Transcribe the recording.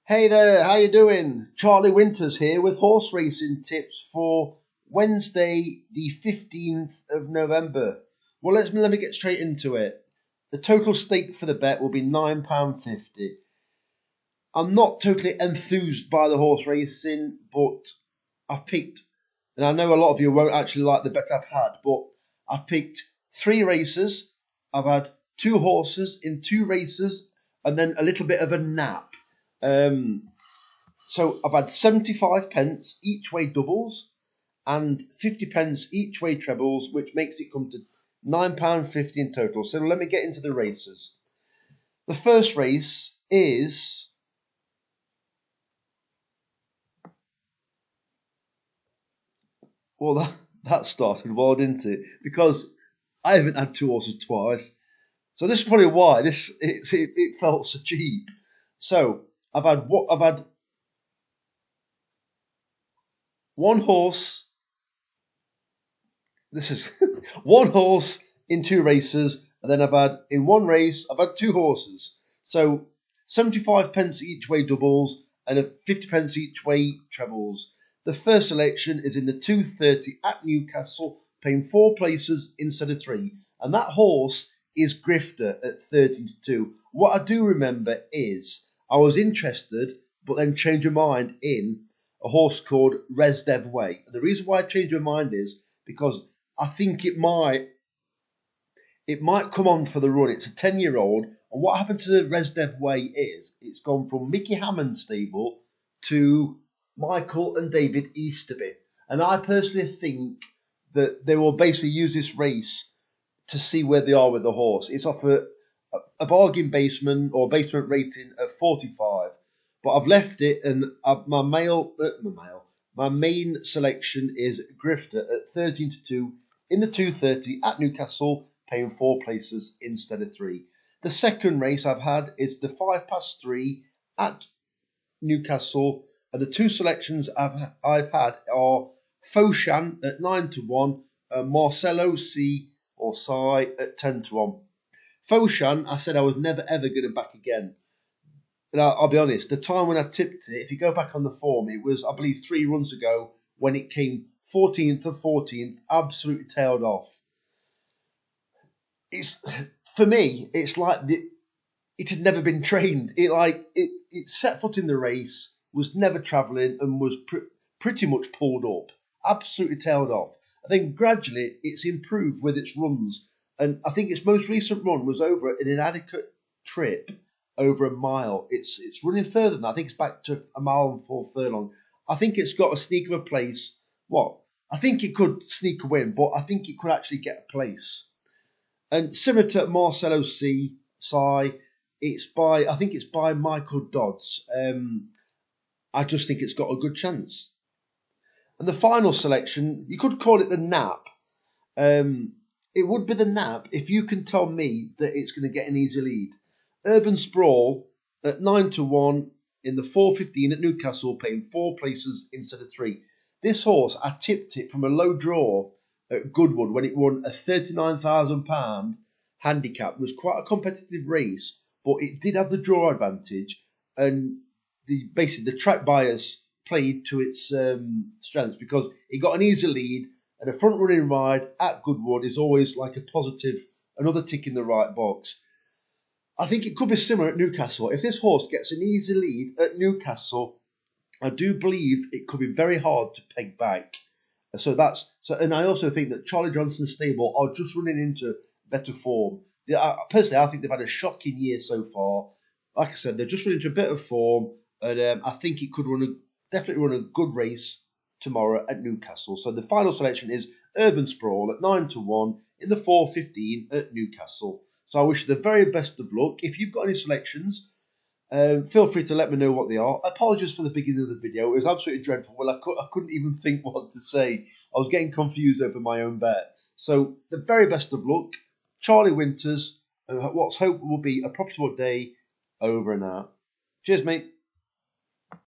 Hey there, how you doing? Charlie Winters here with horse racing tips for Wednesday, the 15th of November. Well, let me get straight into it. The total stake for the bet will be £9.50. I'm not totally enthused by the horse racing, but I've picked, and I know a lot of you won't actually like the bet I've had, but I've picked 3 races. I've had 2 horses in 2 races, and then a little bit of a nap. So I've had 75 pence each way doubles and 50 pence each way trebles, which makes it come to £9.50 in total. So let me get into the races. The first race is that started well, didn't it? Because I haven't had 2 horses twice. So this is probably why it felt so cheap. So I've had one horse. This is one horse in 2 races, and then in one race I've had 2 horses. So 75 pence each way doubles and 50 pence each way trebles. The first selection is in the 2:30 at Newcastle, paying 4 places instead of 3, and that horse is Grifter at 13-2. What I do remember is I was interested, but then changed my mind in a horse called Resdev Way. And the reason why I changed my mind is because I think it might come on for the run. It's a 10-year-old, and what happened to the Resdev Way is it's gone from Mickey Hammond's stable to Michael and David Easterby. And I personally think that they will basically use this race to see where they are with the horse. It's off a bargain basement rating of 45. But I've left it, and my main selection is Grifter at 13-2 in the 2:30 at Newcastle, paying 4 places instead of 3. The second race I've had is the 3:05 at Newcastle, and the 2 selections I've had are Foshan at 9-1 and Marcelo C or Sai at 10-1. Foshan, I said I was never ever going to back again. And I'll be honest, the time when I tipped it, if you go back on the form, it was, I believe, 3 runs ago when it came 14th of 14th, absolutely tailed off. For me, it's like it had never been trained. It set foot in the race, was never travelling, and was pretty much pulled up, absolutely tailed off. I think gradually it's improved with its runs, and I think its most recent run was over an inadequate trip over a mile. It's running further than that. I think it's back to a mile and 4 furlong. I think it's got a sneak of a place. I think it could sneak a win, but I think it could actually get a place. And similar to Marcelo C. Sai, I think it's by Michael Dodds. I just think it's got a good chance. And the final selection, you could call it the nap. It would be the nap if you can tell me that it's going to get an easy lead. Urban Sprawl at 9-1 in the 4:15 at Newcastle, paying 4 places instead of 3. This horse, I tipped it from a low draw at Goodwood when it won a £39,000 handicap. It was quite a competitive race, but it did have the draw advantage, and basically the track bias played to its strengths because it got an easy lead, and a front running ride at Goodwood is always like a positive, another tick in the right box. I think it could be similar at Newcastle. If this horse gets an easy lead at Newcastle, I do believe it could be very hard to peg back. And I also think that Charlie Johnson's stable are just running into better form. Personally, I think they've had a shocking year so far. Like I said, they're just running into a bit of form, and I think it could definitely run a good race tomorrow at Newcastle. So the final selection is Urban Sprawl at 9-1 in the 4:15 at Newcastle. So I wish you the very best of luck. If you've got any selections, feel free to let me know what they are. Apologies for the beginning of the video. It was absolutely dreadful. Well, I couldn't even think what to say. I was getting confused over my own bet. So the very best of luck. Charlie Winters, and what's hoped will be a profitable day over and out. Cheers, mate.